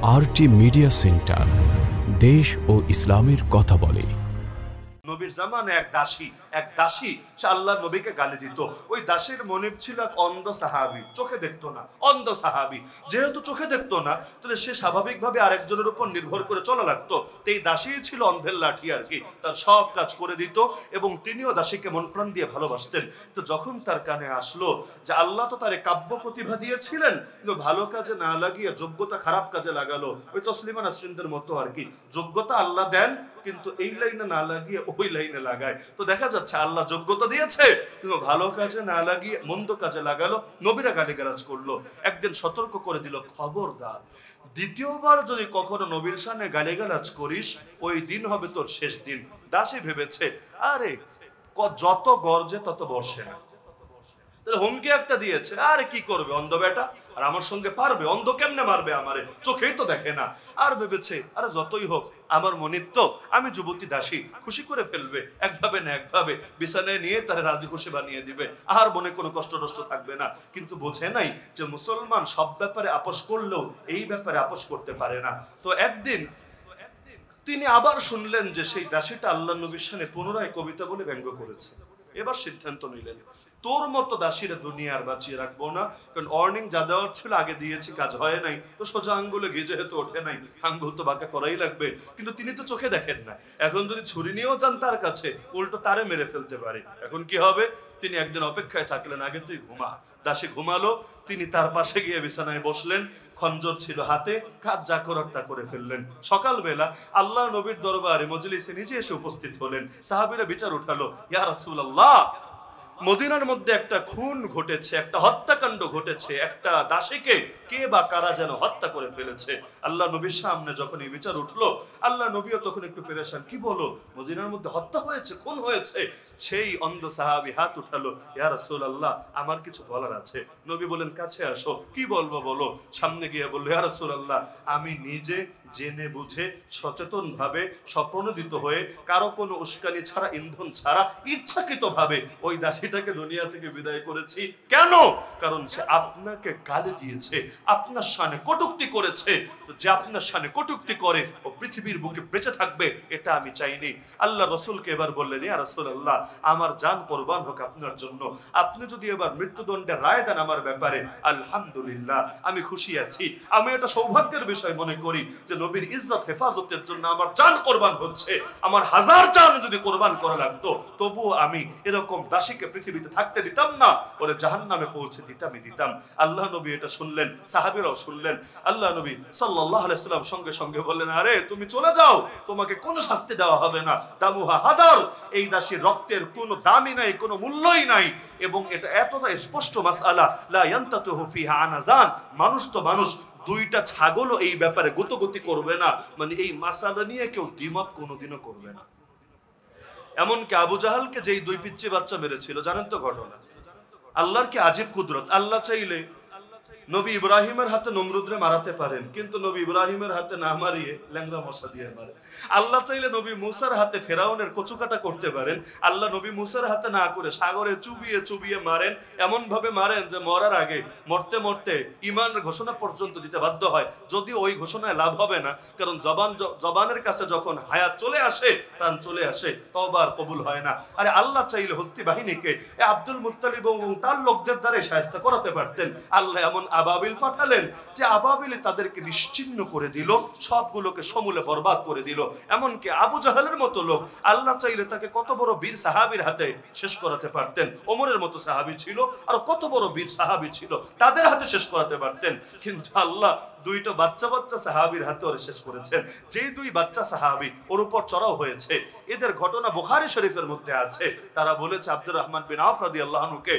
RT media centre, দেশ ও ইসলামের কথা বলে। নবীর জামানে এক দাসী সে আল্লাহর নবীকে গালি দিত। ওই দাসীর মনিব ছিল এক অন্ধ সাহাবী, চোখে দেখতো না, অন্ধ সাহাবী। যেহেতু চোখে দেখতো না, তাহলে সে স্বাভাবিকভাবে আরেকজনের উপর নির্ভর করে চলা লাগতো। তো এই দাসী ছিল অন্ধের লাঠি আর কি, তার সব কাজ করে দিত এবং তিনিও দাসীকে মন প্রাণ দিয়ে ভালোবাসতেন। তো যখন তার কানে আসলো যে আল্লাহ তো তার কাব্য প্রতিভা দিয়েছিলেন, কিন্তু ভালো কাজে না লাগিয়ে যোগ্যতা খারাপ কাজে লাগালো। ওই তসলিমা নাসরিনদের মতো আর কি, যোগ্যতা আল্লাহ দেন কিন্তু এই লাইনে না লাগিয়ে ওই লাইনে লাগায়। তো দেখা যাচ্ছে আল্লাহ যোগ্যতা দিয়েছে কিন্তু ভালো কাজে না লাগিয়ে মন্দ কাজে লাগালো, নবীরা গালিগালাজ করলো। একদিন সতর্ক করে দিল, খবরদার দ্বিতীয়বার যদি কখনো নবীর সামনে গালিগালাজ করিস, ওই দিন হবে তোর শেষ দিন। দাসী ভেবেছে আরে যত গর্জে তত বর্ষে না, হুমকি একটা দিয়েছে, আরে কি করবে অন্ধ বেটা, আর আমার সঙ্গে পারবে? অন্ধ কেমনে মারবে আমারে, চোখেই তো দেখে না। আর ভেবেছে আরে যতই হোক আমার মনিত্ব, আমি যুবতী দাসী, খুশি করে ফেলবে একভাবে না একভাবে, বিছানায় নিয়ে তারা রাজি খুশি বানিয়ে দিবে, আর মনে কোনো কষ্ট টষ্ট থাকবে না। কিন্তু বোঝে নাই যে মুসলমান সব ব্যাপারে আপোষ করলেও এই ব্যাপারে আপোষ করতে পারে না। তো একদিন তিনি আবার শুনলেন যে সেই দাসীটা আল্লাহ নবীর সামনে পুনরায় কবিতা বলে ব্যঙ্গ করেছে। এবার সিদ্ধান্ত নিলেন, তোর মতো দাসীরা দুনিয়ার বাঁচিয়ে রাখবো না, কারণ অর্নিং যা দেওয়ার ছিল আগে দিয়েছি, কাজ হয় নাই, তো সোজা আঙ্গুলে ঘি যেহেতু ওঠে নাই, আঙ্গুল তো বাঁকা করাই লাগবে। কিন্তু তিনি তো চোখে দেখেন না, এখন যদি ছুরি নিয়েও যান তার কাছে, উল্টো তারে মেরে ফেলতে পারে। এখন কি হবে? তিনি একদিন অপেক্ষায় থাকলেন, আগে তুই ঘুমা। দাসী ঘুমালো, তিনি তার পাশে গিয়ে বিছানায় বসলেন, খঞ্জর ছিল হাতে, কাজ যা করার তা করে ফেললেন। সকালবেলা আল্লাহ নবীর দরবারে মজলিসে নিজে এসে উপস্থিত হলেন। সাহাবীরা বিচার উঠালো, ইয়া রাসূলুল্লাহ, মদিনার মধ্যে একটা খুন ঘটেছে, একটা হত্যাকাণ্ড ঘটেছে, একটা দাসীকে কে বা কারা যেন হত্যা করে ফেলেছে। আল্লাহ নবীর সামনে যখন এই বিচার উঠলো, আল্লাহ নবীও তখন একটু পেরেশান, কি বলো মদিনার মধ্যে হত্যা হয়েছে, খুন হয়েছে? সেই অন্ধ সাহাবী হাত উঠালো, ইয়া রাসূলুল্লাহ আমার কিছু বলার আছে। নবী বলেন, কাছে আসো, কি বলবো বলো। সামনে গিয়ে বললো, ইয়া রাসূলুল্লাহ আমি নিজে জেনে বুঝে সচেতন ভাবে স্বপ্রণোদিত হয়ে কারো কোনো উস্কানি ছাড়া, ইন্ধন ছাড়া ইচ্ছাকৃত ভাবে ওই দাসীটাকে দুনিয়া থেকে বিদায় করেছি। কেন? কারণ সে আপনাকে গালি দিয়েছে, আপনার শানে কটূক্তি করেছে। যে আপনার শানে কটূক্তি করে ও পৃথিবীর বুকে বেঁচে থাকবে, এটা আমি চাইনি। আল্লাহ রসুলকে এবার বললেন, ইয়া রাসূলুল্লাহ আমার জান কোরবান হোক আপনার জন্য, আপনি যদি এবার মৃত্যুদণ্ডের রায় দেন আমার ব্যাপারে, আলহামদুলিল্লাহ আমি খুশি আছি। আমি এটা সৌভাগ্যের বিষয় মনে করি যে নবীর ইজ্জত হেফাজতের জন্য আমার জান কোরবান হচ্ছে। আমার হাজার জান যদি কোরবান করা লাগতো, তবুও আমি এরকম দাসীকে পৃথিবীতে থাকতে দিতাম না, ওরে জাহান্নামে পৌঁছে দিতাম। আল্লাহ নবী এটা শুনলেন, সাহাবীরাও শুনলেন। আল্লাহ নবী সাল্লাল্লাহু আলাইহি ওয়াসাল্লাম সঙ্গে সঙ্গে বললেন, আরে তুমি চলে যাও, তোমাকে কোনো শাস্তি দেওয়া হবে না। দামুহা হাদার, এই দাসীর রক্তের কোনো দামই নাই, কোনো মূল্যই নাই। এবং এটা এতটা স্পষ্ট মাসআলা, লা ইয়ানতাতুহু ফিহা আনাজান, মানুষ তো মানুষ, দুইটা ছাগলও এই ব্যাপারে গুতগুতি করবে না। মানে এই মাসালা নিয়ে কেউ দ্বিমত কোনোদিনও করবে না। এমনকি আবু জাহালকে যেই দুই পিচ্চি বাচ্চা মেরেছিল, জানেন তো ঘটনা। আল্লাহর কি আজীব কুদরত, আল্লাহ চাইলে নবী ইব্রাহিমের হাতে নমরুদরে মারাতে পারেন, কিন্তু নবী ইব্রাহিমের হাতে না মারিয়ে ল্যাংড়া মশা দিয়ে মারেন। আল্লাহ চাইলে নবী মুসার হাতে ফেরাউনের কচুকাটা করতে পারেন, আল্লাহ নবী মুসার হাতে না করে সাগরে চুবিয়ে চুবিয়ে মারেন। এমন ভাবে মারেন যে মরার আগে, মরতে মরতে ঈমান ঘোষণা পর্যন্ত দিতে বাধ্য হয়, যদিও ওই ঘোষণায় লাভ হবে না, কারণ জবানের কাছে যখন হায়াত চলে আসে, প্রাণ চলে আসে, তওবা কবুল হয় না। আরে আল্লাহ চাইলে হস্তি বাহিনীকে আব্দুল মুত্তালিব এবং তার লোকদের দ্বারা শায়েস্তা করাতে পারতেন। আল্লাহ এমন আবাবিল পাঠালেন যে আবাবিল তাদেরকে নিশ্চিহ্ন করে দিল, সবগুলোকে সমূলে বরবাদ করে দিল। এমনকি আবু জাহালের মতো লোক আল্লাহ চাইলে তাকে কত বড় বীর সাহাবীর হাতে শেষ করাতে পারতেন। ওমরের মতো সাহাবী ছিল, আর কত বড় বীর সাহাবী ছিল, তাদের হাতে শেষ করাতে পারতেন। কিন্তু আল্লাহ দুইটা বাচ্চা সাহাবীর হাতে ওরে শেষ করেছেন। যেই দুই বাচ্চা সাহাবী ওর উপর চড়াও হয়েছে, এদের ঘটনা বুখারী শরীফের মধ্যে আছে। তারা বলেছে আব্দুর রহমান বিন আওফ রাদিয়াল্লাহু আনহুকে,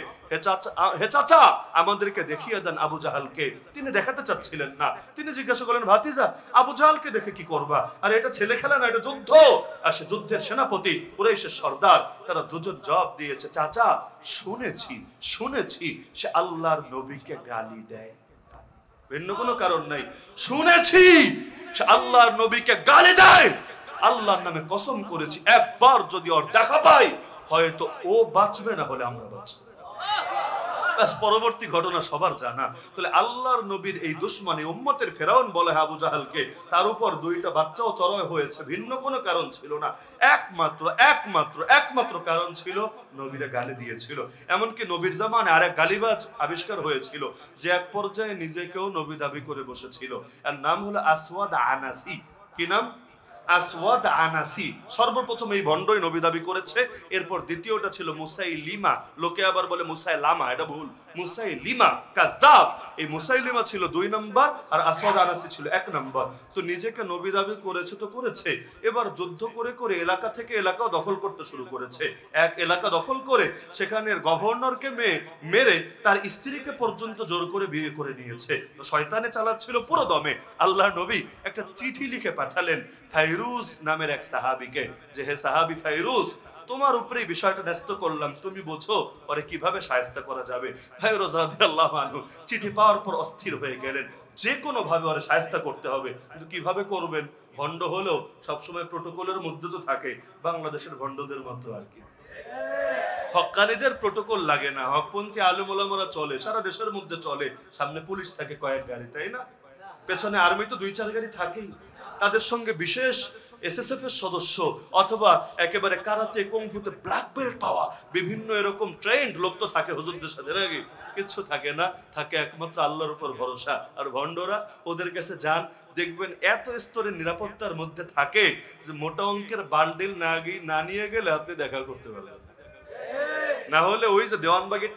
হে চাচা আমাদেরকে দেখিয়ে দেন আবু জাহালকে। তিনি দেখাতে চাচ্ছিলেন না। তিনি জিজ্ঞাসা করলেন, ভাতিজা আবু জাহালকে দেখে কি করবা? আর এটা ছেলে খেলা না, এটা যুদ্ধ, আর সে যুদ্ধের সেনাপতি, কুরাইশের সর্দার। তারা দুজন জবাব দিয়েছে, চাচা শুনেছি সে আল্লাহর নবীকে গালি দেয়, ভিন্ন কোনো কারণ নাই। শুনেছি সে আল্লাহর নবীকে গালি দেয়, আল্লাহর নামে কসম করেছি একবার যদি ওর দেখা পাই, হয়তো ও বাঁচবে, না হলে আমরা বাঁচবো। পরবর্তী ঘটনা সবার জানা। তাহলে আল্লাহর নবীর এই দুশমনী উম্মতের ফেরাউন বলে আবু জাহালকে, তার উপর দুইটা বাচ্চাও চড়াই হয়েছে, ভিন্ন কোনো কারণ ছিল না, একমাত্র কারণ ছিল নবীরা গালি দিয়েছিল। এমনকি নবীর জামানে আরেক গালিবাজ আবিষ্কার হয়েছিল, যে এক পর্যায়ে নিজেকেও নবী দাবি করে বসেছিল। এর নাম হলো আসওয়াদ আনাসি। কি নাম? আসওয়াদ আনাসি। সর্বপ্রথম এই ভণ্ডই নবী দাবি করেছে। এরপর দ্বিতীয়টা ছিল মুসাইলিমা, লোকে আবার বলে মুসাইলামা, এটা ভুল, মুসাইলিমা কাযযাব। এই মুসাইলিমা ছিল 2 নম্বর আর আসওয়াদ আনাসি ছিল 1 নম্বর। তো নিজেকে নবী দাবি করেছে তো করেছে, এবার যুদ্ধ করে করে এলাকা থেকে এলাকাও দখল করতে শুরু করেছে। এক এলাকা দখল করে সেখানের গভর্নরকে মেরে তার স্ত্রীকে পর্যন্ত জোর করে বিয়ে করে নিয়েছে। তো শয়তানে চালাচ্ছিল পুরো দমে। আল্লাহর নবী একটা চিঠি লিখে পাঠালেন ফাইরুজ নামের এক সাহাবীকে, যে হে সাহাবী ফাইরুজ, তোমার উপরে বিষয়টা ন্যস্ত করলাম, তুমি বোঝো ওরে কিভাবে শায়েস্তা করা যাবে। ফাইরুজ রাদিয়াল্লাহু আনহু চিঠি পাওয়ার পর অস্থির হয়ে গেলেন, যে কোনো ভাবে ওরে শায়েস্তা করতে হবে, কিন্তু কিভাবে করবেন? ভণ্ড হলেও সবসময় প্রোটোকলের মধ্যে তো থাকে, বাংলাদেশের ভণ্ডদের মতো আর কি। হক্কানীদের প্রোটোকল লাগে না, হকপন্থী আলেম ওলামারা চলে, সারা দেশের মধ্যে চলে। সামনে পুলিশ থাকে কয়েক গাড়ি, তাই না? পেছনে আর্মি তো 2-4 গাড়ি থাকেই। তাদের সঙ্গে বিশেষ এসএসএফ এর সদস্য অথবা একেবারে কারাতে কুংফুতে ব্ল্যাক বেল্ট পাওয়া বিভিন্ন এরকম ট্রেন্ড লোক তো থাকে হুজুরদের সাথে, নাকি? কিছু থাকে না, থাকে একমাত্র আল্লাহর উপর ভরসা। আর ভণ্ডরা ওদের কাছে যান, দেখবেন এত স্তরের নিরাপত্তার মধ্যে থাকে যে মোটা অঙ্কের বান্ডিল না নিয়ে গেলে আপনি দেখা করতে পারবেন না। হলে ওই যে দেওয়ানবাগি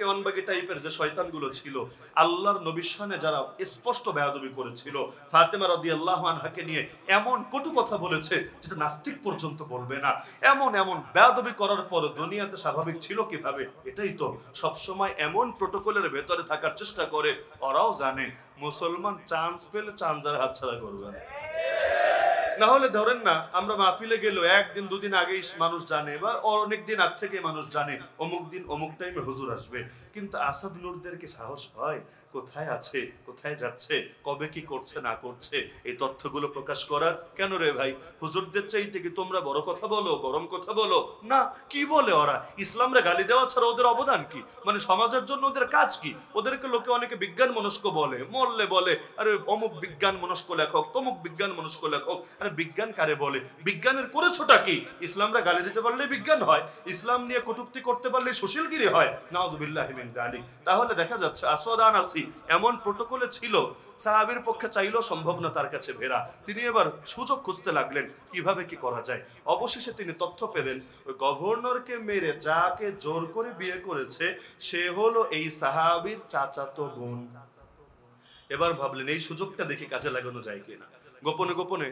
টাইপের যে শয়তানগুলো ছিল, আল্লাহর নবীর শানে যারা স্পষ্ট বেয়াদবি করেছিল, ফাতেমা রাদিয়াল্লাহু আনহাকে নিয়ে এমন কটু কথা বলেছে যেটা নাস্তিক পর্যন্ত বলবে না, এমন বেয়াদবি করার পর দুনিয়াতে স্বাভাবিক ছিল কিভাবে? এটাই তো সবসময় এমন প্রোটোকলের ভেতরে থাকার চেষ্টা করে। ওরাও জানে মুসলমান চান্স পেলে চান্সার হাতছাড়া করবে না। না হলে ধরেন না, আমরা মাহফিলে গেল একদিন 2 দিন আগেই মানুষ জানে, বা অনেক দিন আগ থেকে মানুষ জানে অমুক দিন অমুক টাইমে হুজুর আসবে, কিন্তু আসাদ নূরদের কি সাহস হয় কোথায় আছে, কোথায় যাচ্ছে, কবে কি করছে না করছে এই তথ্যগুলো প্রকাশ করার? কেন রে ভাই, হুজুরদের চাইতে কি তোমরা বড় কথা বলো, গরম কথা বলো না? কি বলে ওরা? ইসলামরে গালি দেওয়া ছাড়া ওদের অবদান কি? মানে সমাজের জন্য ওদের কাজ কি? ওদেরকে লোকে অনেকে বিজ্ঞান মনস্ক বলে, মরলে বলে আরে অমুক বিজ্ঞান মনস্ক লেখক, তমুক বিজ্ঞান মনস্ক লেখক। আরে বিজ্ঞান কারে বলে? বিজ্ঞানের করেছোটা কি? ইসলামরা গালি দিতে পারলে বিজ্ঞান হয়, ইসলাম নিয়ে কটূক্তি করতে পারলে সুশীলগিরি হয়। নাউযুবিল্লাহি মিন যালিক। তাহলে দেখা যাচ্ছে আসওয়াদ আনাসি এমন প্রোটোকলে ছিল, সাহাবীর পক্ষে চাইলেও সম্ভব না তার কাছে ফেরা। তিনি এবার সুযোগ খুঁজতে লাগলেন কিভাবে কি করা যায়। অবশেষে তিনি তথ্য পেলেন, ওই গভর্নরকে মেরে যাকে জোর করে বিয়ে করেছে সে হলো এই সাহাবীর চাচাতো বোন। এবার ভাবলেন এই সুযোগটা দেখে কাজে লাগানো যায় কিনা। গোপনে গোপনে